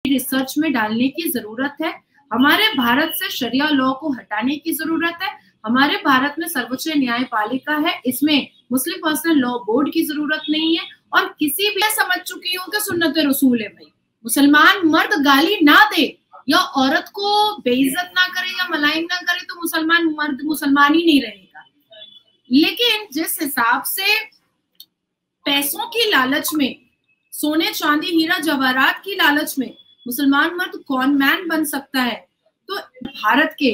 Research में डालने की जरूरत है। हमारे भारत से शरिया लॉ को हटाने की जरूरत है। हमारे भारत में सर्वोच्च न्यायपालिका है, इसमें मुस्लिम पर्सनल लॉ बोर्ड की जरूरत नहीं है। और किसी भी समझ चुकी हूँ कि सुन्नत रसूल है भाई, मुसलमान मर्द गाली ना दे या औरत को बेइज्जत ना करे या मलाइम ना करे तो मुसलमान मर्द मुसलमान ही नहीं रहेगा। लेकिन जिस हिसाब से पैसों की लालच में, सोने चांदी हीरा जवाहरात की लालच में मुसलमान मर्द कौन मैन बन सकता है, तो भारत के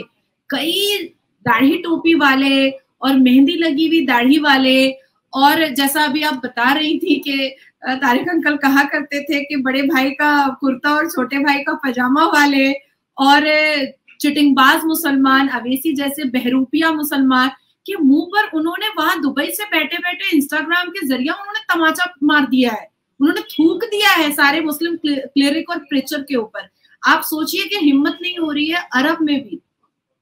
कई दाढ़ी टोपी वाले और मेहंदी लगी हुई दाढ़ी वाले, और जैसा अभी आप बता रही थी कि तारिक अंकल कहा करते थे कि बड़े भाई का कुर्ता और छोटे भाई का पजामा वाले, और चिटिंगबाज मुसलमान, अवेसी जैसे बहरूपिया मुसलमान के मुंह पर उन्होंने वहां दुबई से बैठे बैठे इंस्टाग्राम के जरिए उन्होंने तमाचा मार दिया है, उन्होंने थूक दिया है सारे मुस्लिम क्लेरिक और प्रीचर के ऊपर। आप सोचिए कि हिम्मत नहीं हो रही है अरब में भी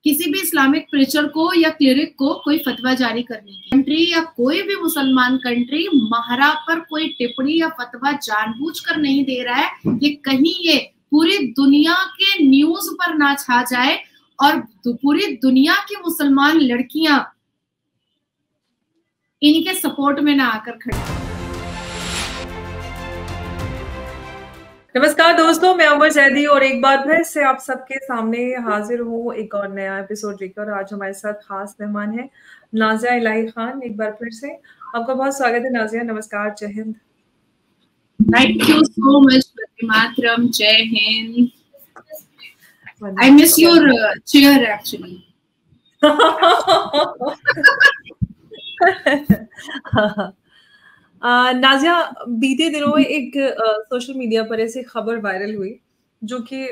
किसी भी इस्लामिक प्रीचर को या क्लेरिक को कोई फतवा जारी करने की। कंट्री या कोई भी मुसलमान कंट्री महरा पर कोई टिप्पणी या फतवा जानबूझकर नहीं दे रहा है कि कहीं ये पूरी दुनिया के न्यूज पर ना छा जाए और पूरी दुनिया की मुसलमान लड़कियां इनके सपोर्ट में ना आकर खड़ी। नमस्कार दोस्तों, मैं अमर जैदी और एक बार फिर से आप सबके सामने हाजिर हूँ एक और नया एपिसोड लेकर। आज हमारे साथ खास मेहमान है नाजिया इलाही खान। एक बार फिर से आपका बहुत स्वागत है नाजिया। नमस्कार, जय हिंद। थैंक यू सो मच, वंदे मातरम, जय हिंद। I miss your chair actually. Nazia, बीते दिनों में एक सोशल मीडिया पर ऐसी खबर वायरल हुई जो कि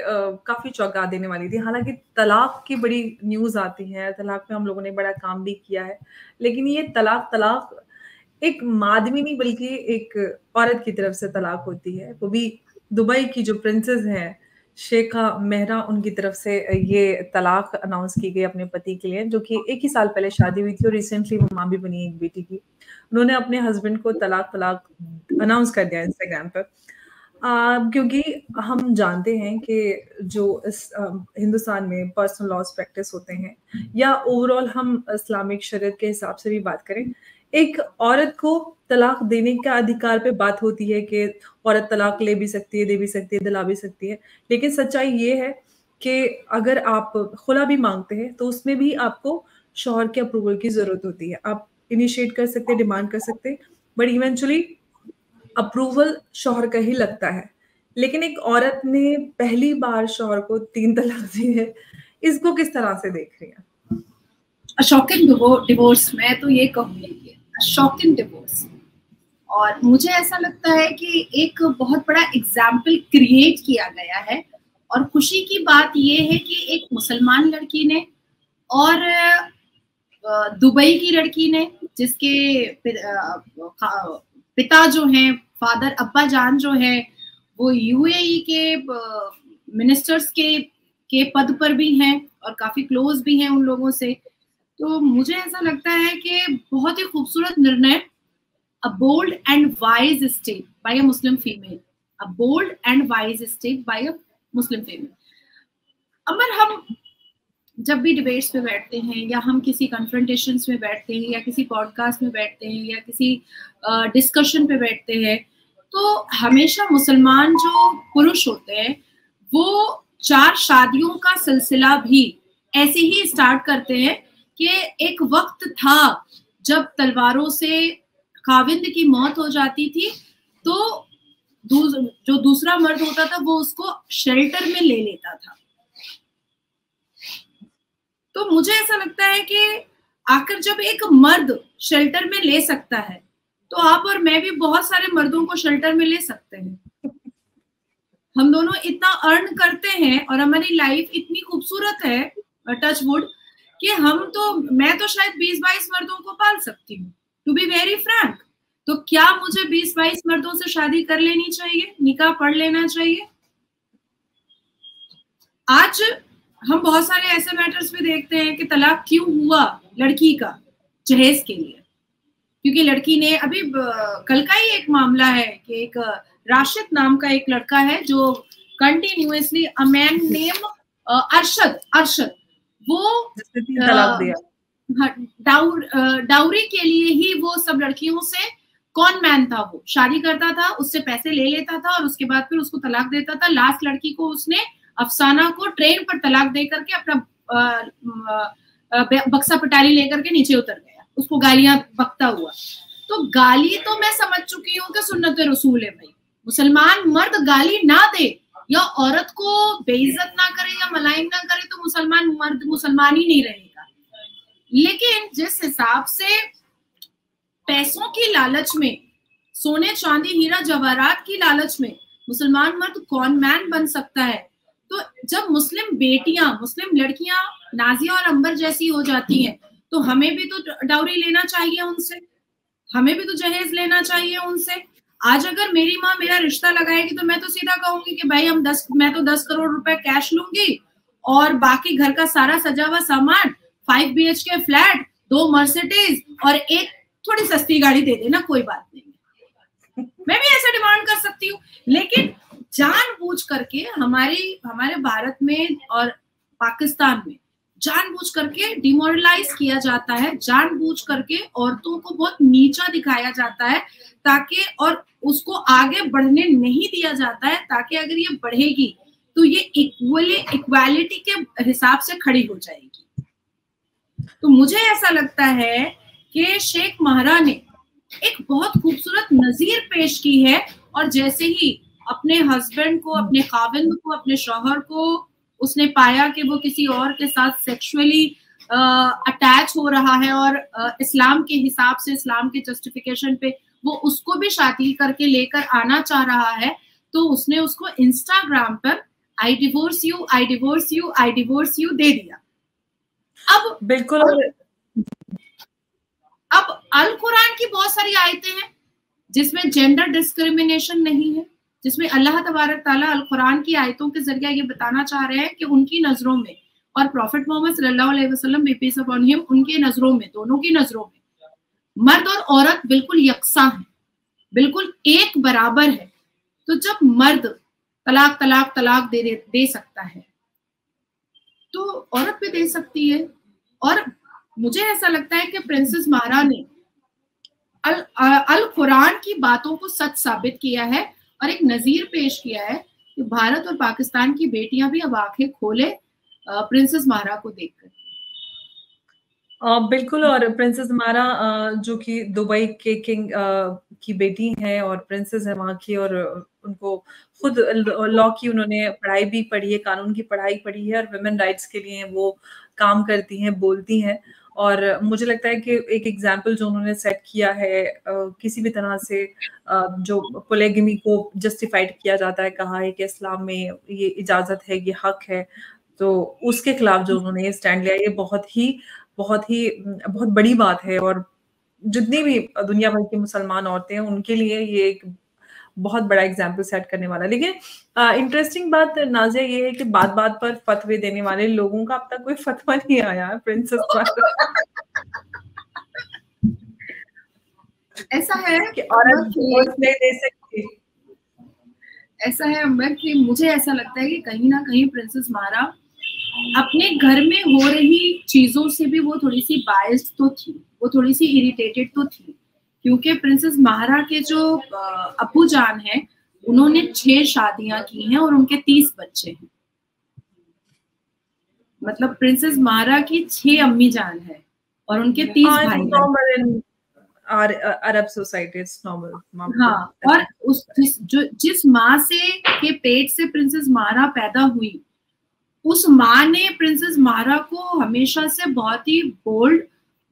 काफी चौंका देने वाली थी। हालांकि तलाक की बड़ी न्यूज आती है, तलाक में हम लोगों ने बड़ा काम भी किया है, लेकिन ये तलाक एक मादमी नहीं बल्कि एक औरत की तरफ से तलाक होती है, वो भी दुबई की जो प्रिंसेस हैं शेखा मेहरा, उनकी तरफ से ये तलाक अनाउंस की गई अपने पति के लिए, जो कि 1 ही साल पहले शादी हुई थी और रिसेंटली वो माँ भी बनी एक बेटी की। उन्होंने अपने हस्बैंड को तलाक अनाउंस कर दिया इंस्टाग्राम पर, क्योंकि हम जानते हैं कि जो इस हिंदुस्तान में पर्सनल लॉज प्रैक्टिस होते हैं या ओवरऑल हम इस्लामिक शरीयत के हिसाब से भी बात करें, एक औरत को तलाक देने का अधिकार पे बात होती है कि औरत तलाक ले भी सकती है, दे भी सकती है, दिला भी सकती है। लेकिन सच्चाई ये है कि अगर आप खुला भी मांगते हैं तो उसमें भी आपको शौहर के अप्रूवल की जरूरत होती है। आप इनिशिएट कर सकते हैं, डिमांड कर सकते हैं, बट इवेंचुअली अप्रूवल शौहर का ही लगता है। लेकिन एक औरत ने पहली बार शौहर को 3 तलाक दी है, इसको किस तरह से देख रही हैं? शॉकिंग डिवोर्स, मैं तो ये कहूंगी शॉकिंग डिवोर्स। और मुझे ऐसा लगता है कि एक बहुत बड़ा एग्जाम्पल क्रिएट किया गया है। और खुशी की बात ये है कि एक मुसलमान लड़की ने और दुबई की लड़की ने, जिसके पिता जो हैं, फादर अब्बा जान जो है वो यूएई के मिनिस्टर्स के पद पर भी हैं और काफी क्लोज भी हैं उन लोगों से। तो मुझे ऐसा लगता है कि बहुत ही खूबसूरत निर्णय, a bold and wise step by a Muslim female, a bold and wise step by a Muslim female। अमर, हम जब भी डिबेट्स पे बैठते हैं या हम किसी कन्फ्रंटेशंस में बैठते हैं या किसी पॉडकास्ट में बैठते हैं या किसी डिस्कशन पे बैठते हैं, तो हमेशा मुसलमान जो पुरुष होते हैं वो 4 शादियों का सिलसिला भी ऐसे ही स्टार्ट करते हैं कि एक वक्त था जब तलवारों से खाविंद की मौत हो जाती थी तो जो दूसरा मर्द होता था वो उसको शेल्टर में ले लेता था। तो मुझे ऐसा लगता है कि आखिर जब एक मर्द शेल्टर में ले सकता है तो आप और मैं भी बहुत सारे मर्दों को शेल्टर में ले सकते हैं। हम दोनों इतना अर्न करते हैं और हमारी लाइफ इतनी खूबसूरत है, टच वुड, कि मैं तो शायद 20-22 मर्दों को पाल सकती हूँ, टू बी वेरी फ्रैंक। तो क्या मुझे 20-22 मर्दों से शादी कर लेनी चाहिए, निकाह पढ़ लेना चाहिए? आज हम बहुत सारे ऐसे मैटर्स भी देखते हैं कि तलाक क्यों हुआ लड़की का, जहेज के लिए, क्योंकि लड़की ने अभी कल का ही एक मामला है कि एक राशिद नाम का एक लड़का है जो continuously a man name Arshad वो तलाक दिया, डाउरी के लिए ही वो सब लड़कियों से कौन मैन था, वो शादी करता था, उससे पैसे ले लेता था और उसके बाद फिर उसको तलाक देता था। लास्ट लड़की को उसने, अफसाना को, ट्रेन पर तलाक दे करके अपना बक्सा पटारी लेकर के नीचे उतर गया, उसको गालियां बकता हुआ। तो गाली तो मैं समझ चुकी हूँ कि सुन्नत रसूल है भाई, मुसलमान मर्द गाली ना दे या औरत को बेइज्जत ना करे या मलाइम ना करे तो मुसलमान मर्द मुसलमान ही नहीं रहेगा। लेकिन जिस हिसाब से पैसों की लालच में, सोने चांदी हीरा जवाहरात की लालच में मुसलमान मर्द कौन मैन बन सकता है, तो जब मुस्लिम बेटियां, मुस्लिम लड़कियां नाजिया और अंबर जैसी हो जाती हैं तो हमें भी तो डाउरी लेना चाहिए उनसे, हमें भी तो जहेज लेना चाहिए उनसे। आज अगर मेरी माँ मेरा रिश्ता लगाएगी तो मैं तो सीधा कहूंगी कि भाई मैं तो 10 करोड़ रुपए कैश लूंगी और बाकी घर का सारा सजा हुआ सामान, 5 BHK फ्लैट, 2 मर्सिडीज और एक थोड़ी सस्ती गाड़ी दे देना, कोई बात नहीं। मैं भी ऐसा डिमांड कर सकती हूँ। लेकिन जानबूझ करके हमारे भारत में और पाकिस्तान में जानबूझ करके डिमोरलाइज किया जाता है, जानबूझ करके औरतों को बहुत नीचा दिखाया जाता है ताकि, और उसको आगे बढ़ने नहीं दिया जाता है ताकि अगर ये बढ़ेगी तो ये इक्वालिटी के हिसाब से खड़ी हो जाएगी। तो मुझे ऐसा लगता है कि शेख महरा ने एक बहुत खूबसूरत नजीर पेश की है और जैसे ही अपने हस्बैंड को, अपने खाविंद को, अपने शौहर को उसने पाया कि वो किसी और के साथ सेक्सुअली अटैच हो रहा है और इस्लाम के हिसाब से, इस्लाम के जस्टिफिकेशन पे वो उसको भी शादी करके लेकर आना चाह रहा है, तो उसने उसको इंस्टाग्राम पर I divorce you, I divorce you, I divorce you दे दिया। अब बिल्कुल, अब अल कुरान की बहुत सारी आयतें हैं जिसमें जेंडर डिस्क्रिमिनेशन नहीं है, जिसमें अल्लाह तबारक ताला अल कुरान की आयतों के जरिए ये बताना चाह रहे हैं कि उनकी नजरों में और प्रॉफिट मोहम्मद सल्लल्लाहु अलैहि वसल्लम बी पीस अपॉन हिम, उनके नजरों में, दोनों की नजरों में मर्द और औरत बिल्कुल यकसा है, बिल्कुल एक बराबर है। तो जब मर्द तलाक तलाक तलाक दे सकता है तो औरत भी दे सकती है। और मुझे ऐसा लगता है कि प्रिंसेस महरा ने अल कुरान की बातों को सच साबित किया है और एक नजीर पेश किया है कि भारत और पाकिस्तान की बेटियां भी अब आंखें खोले प्रिंसेस महरा को देखकर। बिल्कुल, और प्रिंसेस महरा जो कि दुबई के किंग की बेटी हैं और प्रिंसेस है वहाँ की, और उनको खुद लॉ की उन्होंने पढ़ाई भी पढ़ी है, कानून की पढ़ाई पढ़ी है और वुमेन राइट्स के लिए वो काम करती हैं, बोलती हैं। और मुझे लगता है कि एक एग्जाम्पल जो उन्होंने सेट किया है, किसी भी तरह से जो पोलेगमी को जस्टिफाइड किया जाता है, कहा है कि इस्लाम में ये इजाजत है, ये हक है, तो उसके खिलाफ जो उन्होंने स्टैंड लिया, ये बहुत बड़ी बात है। और जितनी भी दुनिया भर की मुसलमान औरतें हैं उनके लिए ये एक बहुत बड़ा एग्जाम्पल सेट करने वाला। लेकिन इंटरेस्टिंग बात नाज़िया ये है कि बात बात पर फतवे देने वाले लोगों का अब तक कोई फतवा नहीं आया है प्रिंसेस ऐसा है कि औरत डिवोर्स नहीं दे सकती। ऐसा है अंबर कि मुझे ऐसा लगता है कि कहीं ना कहीं प्रिंसेस महरा अपने घर में हो रही चीजों से भी वो थोड़ी सी बायस्ड तो थी, वो थोड़ी सी इरिटेटेड तो थी, क्योंकि प्रिंसेस महरा के जो अब्बू जान है उन्होंने 6 शादियां की हैं और उनके 30 बच्चे हैं। मतलब प्रिंसेस महरा की 6 अम्मी जान है और उनके 30 भाई हैं। अरब सोसाइटी इट्स नॉर्मल। हाँ, और जिस माँ से के पेट से प्रिंसेस महरा पैदा हुई, उस माँ ने प्रिंसेस महरा को हमेशा से बहुत ही बोल्ड,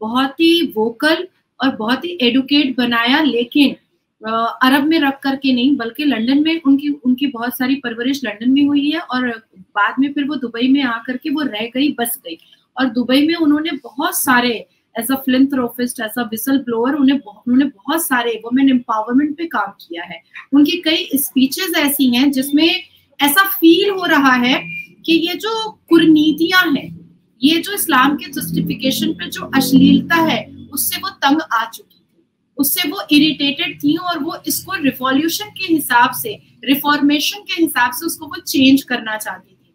बहुत ही वोकल और बहुत ही एडुकेट बनाया, लेकिन अरब में रख करके नहीं, बल्कि लंदन में उनकी बहुत सारी परवरिश लंदन में हुई है और बाद में फिर वो दुबई में आकर के वो रह गई, बस गई। और दुबई में उन्होंने बहुत सारे as a philanthropist, as a whistle blower, उन्होंने बहुत सारे वुमेन एम्पावरमेंट पे काम किया है। उनकी कई स्पीचेस ऐसी हैं जिसमें ऐसा फील हो रहा है कि ये जो कुरीतियां हैं, ये जो इस्लाम के जस्टिफिकेशन पे जो अश्लीलता है, उससे वो तंग आ चुकी थी, उससे वो इरिटेटेड थी और वो इसको रिवॉल्यूशन के हिसाब से, रिफॉर्मेशन के हिसाब से उसको वो चेंज करना चाहती थी।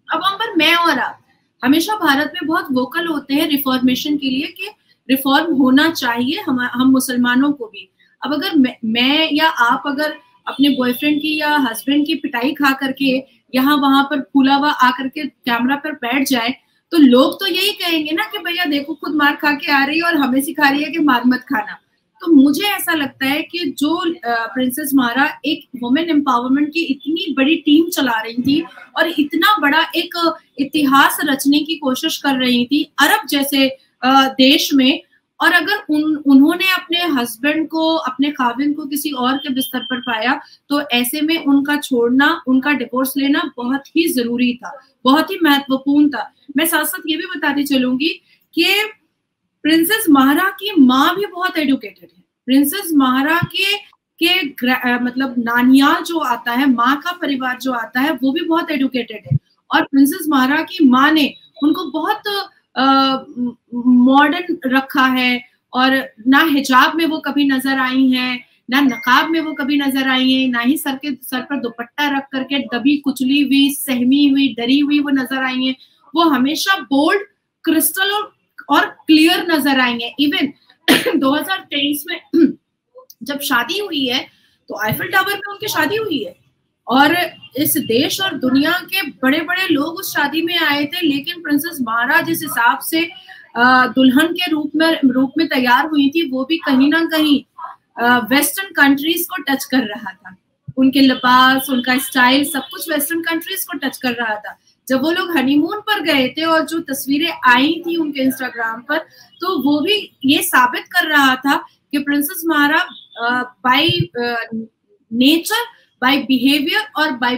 अब अंबर, मैं और आप हमेशा भारत में बहुत वोकल होते हैं रिफॉर्मेशन के लिए कि रिफॉर्म होना चाहिए हम मुसलमानों को भी। अब अगर मैं या आप अगर अपने बॉयफ्रेंड की या हस्बैंड की पिटाई खा करके यहाँ वहां पर फूला हुआ आकर के कैमरा पर बैठ जाए, तो लोग तो यही कहेंगे ना कि भैया देखो खुद मार खा के आ रही है और हमें सिखा रही है कि मार मत खाना। तो मुझे ऐसा लगता है कि जो प्रिंसेस महारा एक वुमेन एम्पावरमेंट की इतनी बड़ी टीम चला रही थी और इतना बड़ा एक इतिहास रचने की कोशिश कर रही थी अरब जैसे देश में, और अगर उन्होंने अपने हस्बैंड को, अपने खाविंद को किसी और के बिस्तर पर पाया, तो ऐसे में उनका छोड़ना, उनका डिवोर्स लेना बहुत ही जरूरी था, बहुत ही महत्वपूर्ण था। मैं साथ साथ ये भी बताती चलूंगी कि प्रिंसेस महारा की माँ भी बहुत एडुकेटेड है। प्रिंसेस महारा के मतलब नानियाल जो आता है, माँ का परिवार जो आता है, वो भी बहुत एडुकेटेड है। और प्रिंसेस महारा की माँ ने उनको बहुत मॉडर्न रखा है, और ना हिजाब में वो कभी नजर आई हैं, ना नकाब में वो कभी नजर आई हैं, ना ही सर पर दुपट्टा रख करके दबी कुचली हुई, सहमी हुई, डरी हुई वो नजर आई हैं। वो हमेशा बोल्ड, क्रिस्टल और क्लियर नजर आई हैं। इवन 2023 में जब शादी हुई है तो आईफिल टावर में उनकी शादी हुई है, और इस देश और दुनिया के बड़े बड़े लोग उस शादी में आए थे, लेकिन प्रिंसेस महारा जिस हिसाब से दुल्हन के रूप में तैयार हुई थी, वो भी कहीं ना कहीं वेस्टर्न कंट्रीज को टच कर रहा था। उनके लिबास, उनका स्टाइल, सब कुछ वेस्टर्न कंट्रीज को टच कर रहा था। जब वो लोग हनीमून पर गए थे और जो तस्वीरें आई थी उनके इंस्टाग्राम पर, तो वो भी ये साबित कर रहा था कि प्रिंसेस महारा बाय नेचर, बाय बिहेवियर और बाय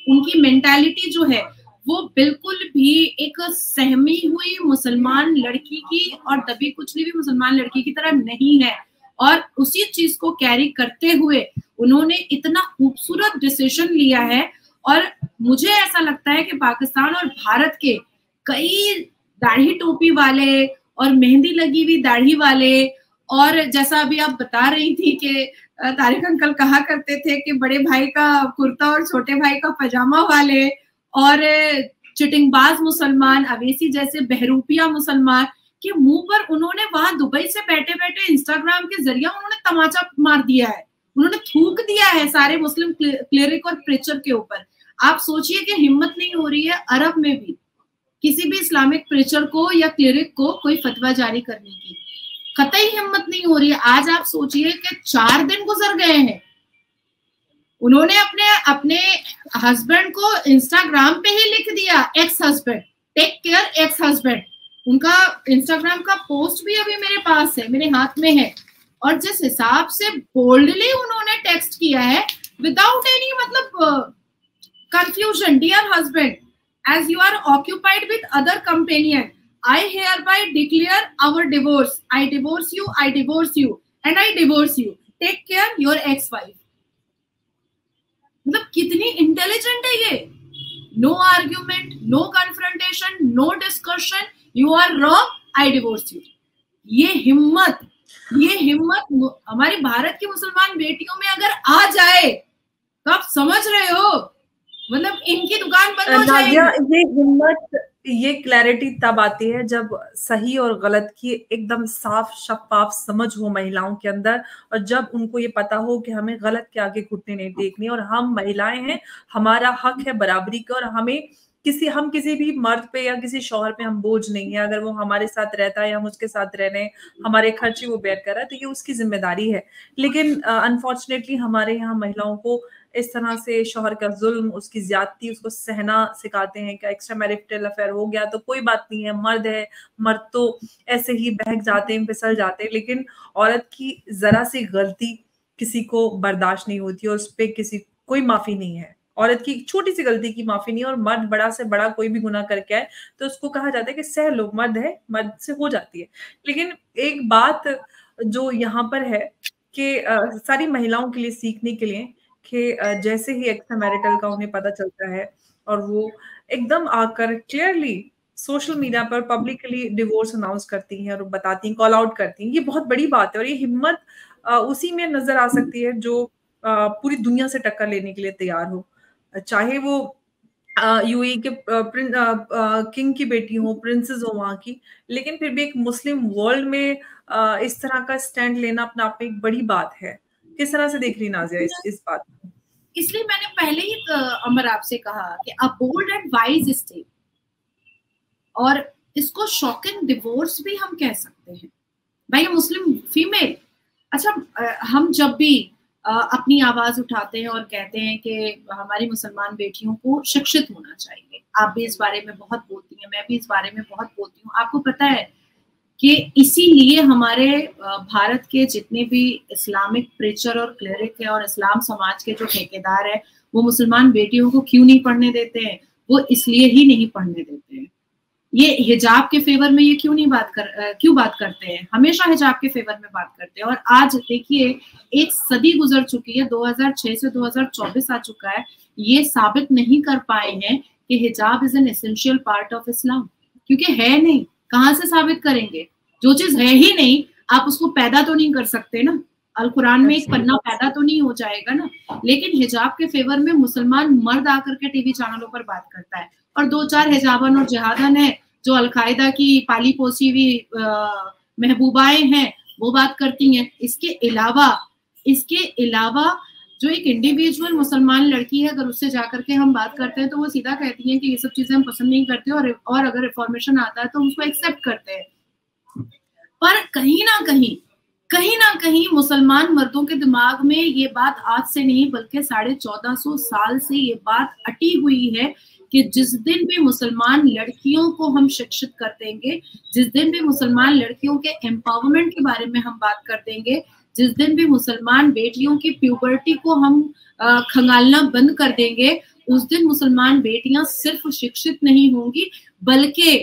उनकी मेंटालिटी जो है वो बिल्कुल भी एक सहमी हुई मुसलमान लड़की की और दबी कुचली हुई मुसलमान लड़की की तरह नहीं है। और उसी चीज को कैरी करते हुए उन्होंने इतना खूबसूरत डिसीजन लिया है। और मुझे ऐसा लगता है कि पाकिस्तान और भारत के कई दाढ़ी टोपी वाले और मेहंदी लगी हुई दाढ़ी वाले, और जैसा अभी आप बता रही थी कि तारिक अंकल कहा करते थे कि बड़े भाई का कुर्ता और छोटे भाई का पजामा वाले, और चिटिंगबाज मुसलमान, अवेसी जैसे बहरूपिया मुसलमान के मुंह पर उन्होंने वहां दुबई से बैठे बैठे इंस्टाग्राम के जरिए उन्होंने तमाचा मार दिया है, उन्होंने थूक दिया है सारे मुस्लिम क्लेरिक और प्रीचर के ऊपर। आप सोचिए कि हिम्मत नहीं हो रही है अरब में भी किसी भी इस्लामिक प्रीचर को या क्लेरिक को कोई फतवा जारी करने की, कतई हिम्मत नहीं हो रही है। आज आप सोचिए कि 4 दिन गुजर गए हैं, उन्होंने अपने हस्बैंड को इंस्टाग्राम पे ही लिख दिया, ex husband, take care ex husband. उनका इंस्टाग्राम का पोस्ट भी अभी मेरे पास है, मेरे हाथ में है, और जिस हिसाब से बोल्डली उन्होंने टेक्स्ट किया है विदाउट एनी मतलब confusion, dear husband, as you are occupied with other companion, I hereby declare our divorce. I divorce you, and I divorce you. Take care, your ex-wife. मतलब कितनी इंटेलिजेंट है ये। No argument, no confrontation, no discussion, you are wrong, I divorce you. ये हिम्मत हमारी भारत की मुसलमान बेटियों में अगर आ जाए तो आप समझ रहे हो, मतलब इनकी दुकान बंद हो जाएगी। ये हिम्मत, ये क्लैरिटी तब आती है जब सही और गलत की एकदम साफ शफाफ समझ हो महिलाओं के अंदर, और जब उनको ये पता हो कि हमें गलत के आगे घुटने नहीं टेकने, और हम महिलाएं हैं, हमारा हक है बराबरी का, और हम किसी भी मर्द पे या किसी शौहर पे हम बोझ नहीं है। अगर वो हमारे साथ रहता है या हम उसके साथ रह रहे हैं, हमारे खर्चे वो बेयर कर रहा है, तो ये उसकी जिम्मेदारी है। लेकिन अनफॉर्चुनेटली हमारे यहाँ महिलाओं को इस तरह से शौहर का जुल्म, उसकी ज्यादती, उसको सहना सिखाते हैं कि एक्स्ट्रा मैरिटल अफेयर हो गया तो कोई बात नहीं है, मर्द है, मर्द तो ऐसे ही बहक जाते हैं, फिसल जाते हैं। लेकिन औरत की जरा सी गलती किसी को बर्दाश्त नहीं होती, और उस पर किसी कोई माफी नहीं है। औरत की छोटी सी गलती की माफी नहीं, और मर्द बड़ा से बड़ा कोई भी गुनाह करके आए तो उसको कहा जाता है कि सह लो, मर्द है, मर्द से हो जाती है। लेकिन एक बात जो यहाँ पर है कि सारी महिलाओं के लिए सीखने के लिए कि जैसे ही एक्स्ट्रा मैरिटल का उन्हें पता चलता है और वो एकदम आकर क्लियरली सोशल मीडिया पर पब्लिकली डिवोर्स अनाउंस करती हैं और बताती हैं, कॉल आउट करती हैं, ये बहुत बड़ी बात है। और ये हिम्मत उसी में नजर आ सकती है जो पूरी दुनिया से टक्कर लेने के लिए तैयार हो, चाहे वो यूएई के किंग की बेटी हो, प्रिंसेस हो वहां की, लेकिन फिर भी एक मुस्लिम वर्ल्ड में इस तरह का स्टैंड लेना अपने आप में एक बड़ी बात है। किस तरह से देख रही नाजिया इस बात को? इसलिए मैंने पहले ही अमर आपसे कहा कि a bold and wise step, और इसको शॉकिंग डिवोर्स भी हम कह सकते हैं। भाई मुस्लिम फीमेल, अच्छा हम जब भी अपनी आवाज उठाते हैं और कहते हैं कि हमारी मुसलमान बेटियों को शिक्षित होना चाहिए, आप भी इस बारे में बहुत बोलती हैं, मैं भी इस बारे में बहुत बोलती हूँ। आपको पता है कि इसीलिए हमारे भारत के जितने भी इस्लामिक प्रीचर और क्लेरिक है और इस्लाम समाज के जो ठेकेदार है, वो मुसलमान बेटियों को क्यों नहीं पढ़ने देते हैं? वो इसलिए ही नहीं पढ़ने देते हैं। ये हिजाब के फेवर में ये क्यों बात करते हैं? हमेशा हिजाब के फेवर में बात करते हैं। और आज देखिए, एक सदी गुजर चुकी है, 2006 से 2024 आ चुका है, ये साबित नहीं कर पाए हैं कि हिजाब is an essential part of Islam, क्योंकि है नहीं। कहाँ से साबित करेंगे? जो चीज है ही नहीं, आप उसको पैदा तो नहीं कर सकते ना। अल कुरान में एक पन्ना पैदा तो नहीं हो जाएगा ना। लेकिन हिजाब के फेवर में मुसलमान मर्द आकर के टीवी चैनलों पर बात करता है, और 2-4 हिजाबन और जिहादन है जो अलकायदा की पाली पोसी हुई महबूबाएं हैं, वो बात करती हैं। इसके अलावा जो एक इंडिविजुअल मुसलमान लड़की है, अगर उससे जाकर के हम बात करते हैं तो वो सीधा कहती है कि ये सब चीजें हम पसंद नहीं करते, और अगर रिफॉर्मेशन आता है तो उसको एक्सेप्ट करते हैं। पर कहीं ना कहीं मुसलमान मर्दों के दिमाग में ये बात आज से नहीं बल्कि 1450 साल से ये बात अटी हुई है कि जिस दिन भी मुसलमान लड़कियों को हम शिक्षित कर देंगे, जिस दिन भी मुसलमान लड़कियों के एम्पावरमेंट के बारे में हम बात कर देंगे, जिस दिन भी मुसलमान बेटियों की प्यूबर्टी को हम खंगालना बंद कर देंगे, उस दिन मुसलमान बेटियां सिर्फ शिक्षित नहीं होंगी बल्कि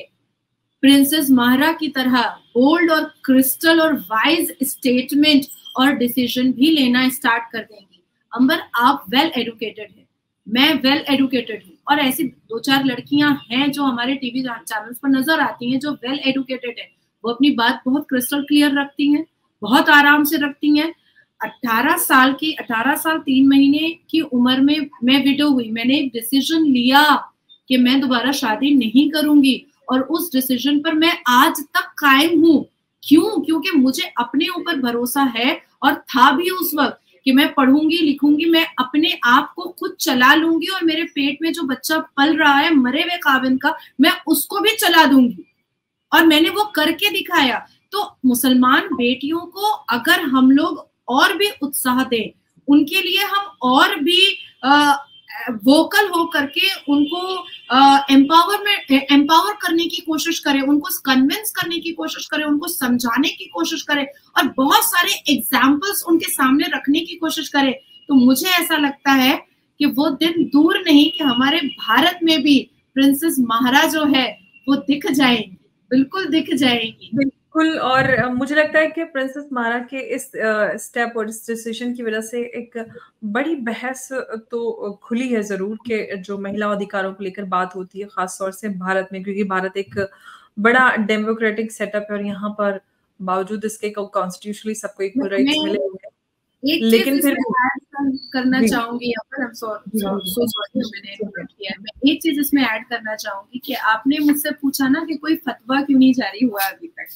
प्रिंसेस महारा की तरह बोल्ड और क्रिस्टल और वाइज स्टेटमेंट और डिसीजन भी लेना स्टार्ट कर देंगी। अंबर, आप वेल एडुकेटेड हैं, मैं वेल एडुकेटेड हूँ, और ऐसी 2-4 लड़कियां हैं जो हमारे टीवी चैनल्स पर नजर आती हैं जो वेल एडुकेटेड है। वो अपनी बात बहुत क्रिस्टल क्लियर रखती हैं, बहुत आराम से रखती हैं। 18 साल 3 महीने की उम्र में मैं विडो हुई। मैंने एक डिसीजन लिया कि मैं दोबारा शादी नहीं करूंगी, और उस डिसीजन पर मैं आज तक कायम हूँ। क्यों? क्योंकि मुझे अपने ऊपर भरोसा है, और था भी उस वक्त, कि मैं पढ़ूंगी लिखूंगी, मैं अपने आप को खुद चला लूंगी, और मेरे पेट में जो बच्चा पल रहा है मरे हुए काबिन का, मैं उसको भी चला दूंगी, और मैंने वो करके दिखाया। तो मुसलमान बेटियों को अगर हम लोग और भी उत्साह दें, उनके लिए हम और भी वोकल हो करके उनको एम्पावर करने की कोशिश करें, उनको कन्विंस करने की कोशिश करें, उनको समझाने की कोशिश करें, और बहुत सारे एग्जाम्पल्स उनके सामने रखने की कोशिश करें, तो मुझे ऐसा लगता है कि वो दिन दूर नहीं कि हमारे भारत में भी प्रिंसेस महारा जो है वो दिख जाएंगी, बिल्कुल दिख जाएंगी। बिल्कुल। और मुझे लगता है कि प्रिंसेस महारा के इस स्टेप और इस डिसीजन की वजह से एक बड़ी बहस तो खुली है जरूर, कि जो महिला अधिकारों को लेकर बात होती है खासतौर से भारत में, क्योंकि भारत एक बड़ा डेमोक्रेटिक सेटअप है और यहाँ पर बावजूद इसके कॉन्स्टिट्यूशनली सबको इक्वल राइट्स मिले हुए हैं। लेकिन फिर करना चाहूंगी यहाँ पर, मैं एक चीज इसमें ऐड करना चाहूंगी कि आपने मुझसे पूछा ना कि कोई फतवा क्यों नहीं जारी हुआ अभी तक।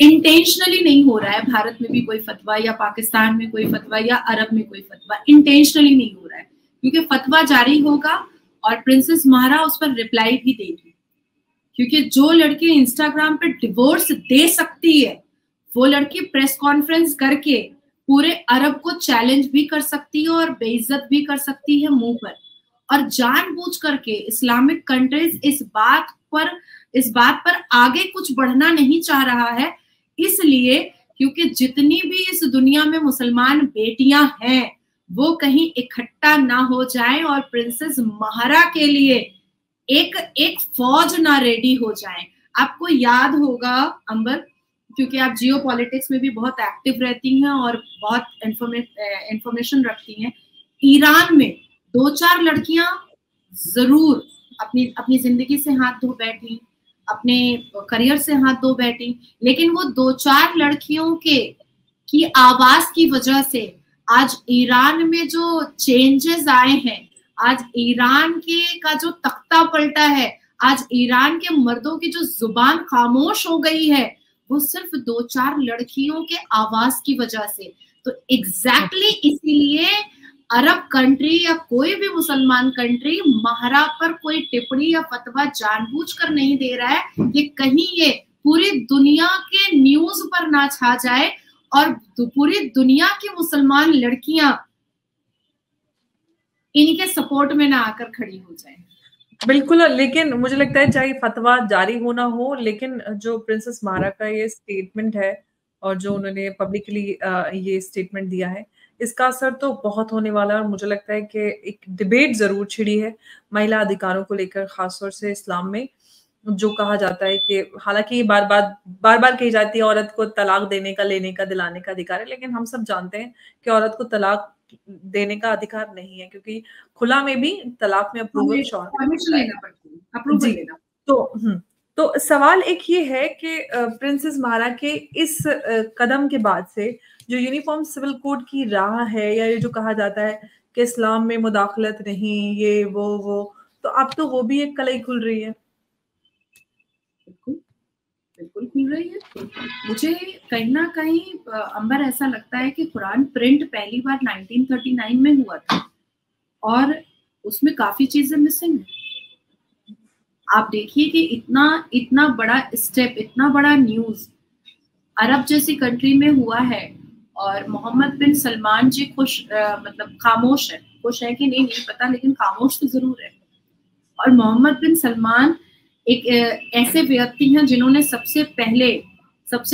इंटेंशनली नहीं हो रहा है भारत में भी कोई फतवा, या पाकिस्तान में कोई फतवा, या अरब में कोई फतवा, इंटेंशनली नहीं हो रहा है, क्योंकि फतवा जारी होगा और प्रिंसेस महारा उस पर रिप्लाई भी देगी। क्योंकि जो लड़की इंस्टाग्राम पे डिवोर्स दे सकती है, वो लड़की प्रेस कॉन्फ्रेंस करके पूरे अरब को चैलेंज भी कर सकती है और बेइज्जत भी कर सकती है मुंह पर, और जानबूझ करके इस्लामिक कंट्रीज इस बात पर आगे कुछ बढ़ना नहीं चाह रहा है, इसलिए क्योंकि जितनी भी इस दुनिया में मुसलमान बेटियां हैं वो कहीं इकट्ठा ना हो जाए और प्रिंसेस महारा के लिए एक फौज ना रेडी हो जाए। आपको याद होगा अंबर, क्योंकि आप जियो पॉलिटिक्स में भी बहुत एक्टिव रहती हैं और बहुत इंफॉर्मेशन रखती हैं, ईरान में 2-4 लड़कियां जरूर अपनी अपनी जिंदगी से हाथ धो बैठी, अपने करियर से हाथ धो बैठी, लेकिन वो 2-4 लड़कियों की आवाज की वजह से आज ईरान में जो चेंजेस आए हैं, आज ईरान का जो तख्ता पलटा है, आज ईरान के मर्दों की जो जुबान खामोश हो गई है, वो सिर्फ 2-4 लड़कियों के आवाज की वजह से। तो एग्जैक्टली इसीलिए अरब कंट्री या कोई भी मुसलमान कंट्री महरा पर कोई टिप्पणी या फतवा जानबूझकर नहीं दे रहा है कि कहीं ये पूरी दुनिया के न्यूज पर ना छा जाए और पूरी दुनिया की मुसलमान लड़कियां इनके सपोर्ट में ना आकर खड़ी हो जाए। बिल्कुल, लेकिन मुझे लगता है चाहे फतवा जारी हो ना हो, लेकिन जो प्रिंसेस माहरा का ये स्टेटमेंट है और जो उन्होंने पब्लिकली ये स्टेटमेंट दिया है, इसका असर तो बहुत होने वाला है। और मुझे लगता है कि एक डिबेट जरूर छिड़ी है महिला अधिकारों को लेकर, खासतौर से इस्लाम में जो कहा जाता है कि हालांकि बार बार कही जाती है औरत को तलाक देने का, लेने का, दिलाने का अधिकार है, लेकिन हम सब जानते हैं कि औरत को तलाक देने का अधिकार नहीं है, क्योंकि खुला में भी तलाक में अप्रूवल जी। तो सवाल एक ये है कि प्रिंसेस माहरा के इस कदम के बाद से जो यूनिफॉर्म सिविल कोड की राह है, या ये जो कहा जाता है कि इस्लाम में मुदाखलत नहीं, ये वो, तो अब तो वो भी एक कलई खुल रही है। बिल्कुल खुल रही है। मुझे कहीं ना कहीं अंबर ऐसा लगता है कि कुरान प्रिंट पहली बार 1939 में हुआ था और उसमें काफी चीजें मिसिंग है। आप देखिए कि इतना बड़ा स्टेप, इतना बड़ा न्यूज अरब जैसी कंट्री में हुआ है और मोहम्मद बिन सलमान जी मतलब खामोश है। खुश है कि नहीं पता, लेकिन खामोश तो जरूर है। और मोहम्मद बिन सलमान एक ऐसे व्यक्ति हैं जिन्होंने सबसे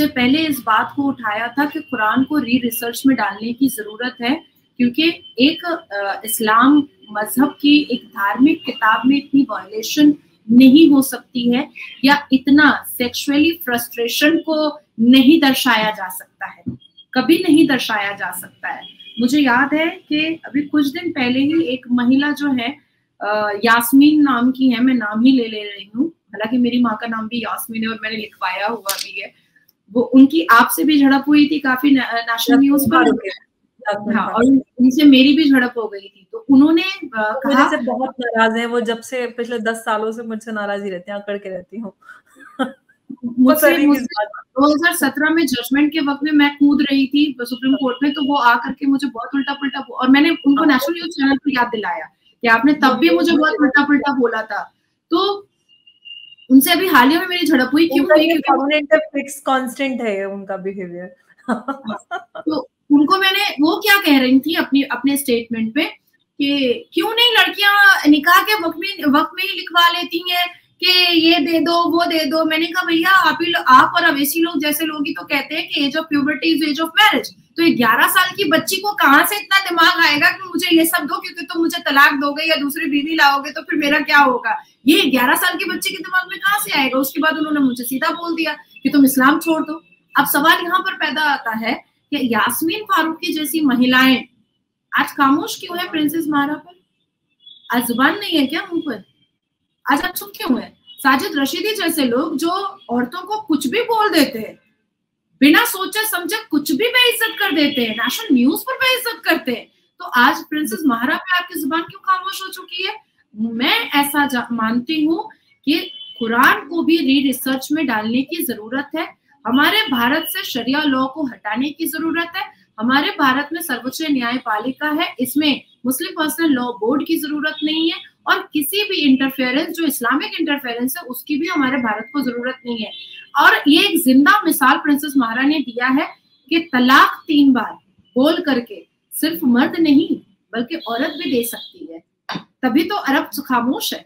पहले इस बात को उठाया था कि कुरान को री रिसर्च में डालने की जरूरत है, क्योंकि एक इस्लाम मजहब की एक धार्मिक किताब में इतनी वायलेशन नहीं हो सकती है, या इतना सेक्सुअली फ्रस्ट्रेशन को नहीं दर्शाया जा सकता है, कभी नहीं दर्शाया जा सकता है। मुझे याद है कि अभी कुछ दिन पहले ही एक महिला जो है यास्मीन नाम की है, मैं नाम ही ले रही हूँ, हालांकि मेरी माँ का नाम भी यास्मीन है और मैंने लिखवाया हुआ भी है। वो उनकी आपसे भी झड़प हुई थी काफी नेशनल न्यूज पर, हाँ, और उनसे मेरी भी झड़प हो गई थी। तो उन्होंने कहा से बहुत नाराज है वो, जब से पिछले 10 सालों से मुझसे नाराज ही रहते हैं, अकड़ के रहती हूँ। 2017 में जजमेंट के वक्त में मैं कूद रही थी सुप्रीम कोर्ट में, तो वो आकर के मुझे बहुत उल्टा पुल्टा, और मैंने उनको नेशनल न्यूज चैनल पर याद दिलाया कि आपने तब भी मुझे बहुत उल्टा पुल्टा बोला था। तो उनसे अभी हाल ही में मेरी झड़प हुई, क्यों हुई? क्योंकि फिक्स कांस्टेंट है उनका बिहेवियर। तो उनको मैंने, वो क्या कह रही थी अपने स्टेटमेंट पे कि क्यों नहीं लड़कियां निकाह के वक्त में ही लिखवा लेती हैं कि ये दे दो वो दे दो। मैंने कहा भैया आप और अवेशी लोग जैसे लोग ही तो कहते हैं कि age of puberty is age of marriage. तो ये 11 साल की बच्ची को कहाँ से इतना दिमाग आएगा कि मुझे ये सब दो, क्योंकि तुम मुझे तलाक दोगे या दूसरी बीवी लाओगे तो फिर मेरा क्या होगा। ये 11 साल की बच्ची के दिमाग में कहाँ से आएगा। उसके बाद उन्होंने मुझे सीधा बोल दिया कि तुम इस्लाम छोड़ दो। अब सवाल यहाँ पर पैदा आता है कि यास्मीन फारूकी जैसी महिलाएं आज खामोश क्यों है प्रिंसेस माहरा पर? आज जुबान नहीं है क्या मुंह पर? आज आप चुप क्यों है? साजिद रशीदी जैसे लोग जो औरतों को कुछ भी बोल देते हैं, बिना सोचे समझे कुछ भी बेइज्जत कर देते हैं, नेशनल न्यूज पर बेइज्जत करते हैं, तो आज प्रिंसेस माहरा पे आपकी जुबान क्यों खामोश हो चुकी है? मैं ऐसा मानती हूँ कि कुरान को भी री रिसर्च में डालने की जरूरत है। हमारे भारत से शरिया लॉ को हटाने की जरूरत है। हमारे भारत में सर्वोच्च न्यायपालिका है, इसमें मुस्लिम पर्सनल लॉ बोर्ड की जरूरत नहीं है, और किसी भी इंटरफेरेंस जो इस्लामिक इंटरफेरेंस है उसकी भी हमारे भारत को जरूरत नहीं है। और ये एक जिंदा मिसाल प्रिंसेस माहरा ने दिया है कि तलाक 3 बार बोल करके सिर्फ मर्द नहीं बल्कि औरत भी दे सकती है, तभी तो अरब खामोश है।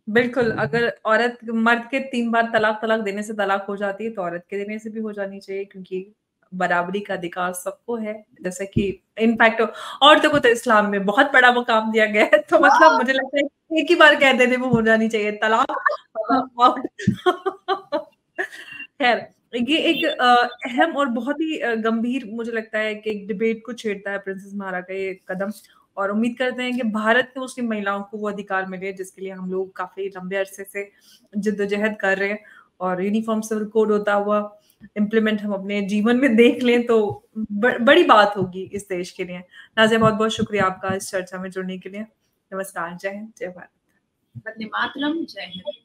बिल्कुल, अगर औरत मर्द के 3 बार तलाक देने से तलाक हो जाती है तो औरत के देने से भी हो जानी चाहिए, क्योंकि बराबरी का अधिकार सबको है। जैसे कि इनफैक्ट औरतों को तो इस्लाम में बहुत बड़ा मुकाम दिया गया है, तो मतलब मुझे लगता है एक ही बार कह देने में हो जानी चाहिए तलाक। खैर, ये एक अहम और बहुत ही गंभीर मुझे लगता है कि एक डिबेट को छेड़ता है प्रिंसेस माहरा का ये कदम। और उम्मीद करते हैं कि भारत की मुस्लिम महिलाओं को वो अधिकार मिले जिसके लिए हम लोग काफी लंबे अरसे से जिद्दोजहद कर रहे हैं, और यूनिफॉर्म सिविल कोड होता हुआ इम्प्लीमेंट हम अपने जीवन में देख लें तो बड़ी बात होगी इस देश के लिए। नाज़िया, बहुत बहुत शुक्रिया आपका इस चर्चा में जुड़ने के लिए। नमस्कार, जय हिंद, जय भारत। वंदे मातरम, जय हिंद।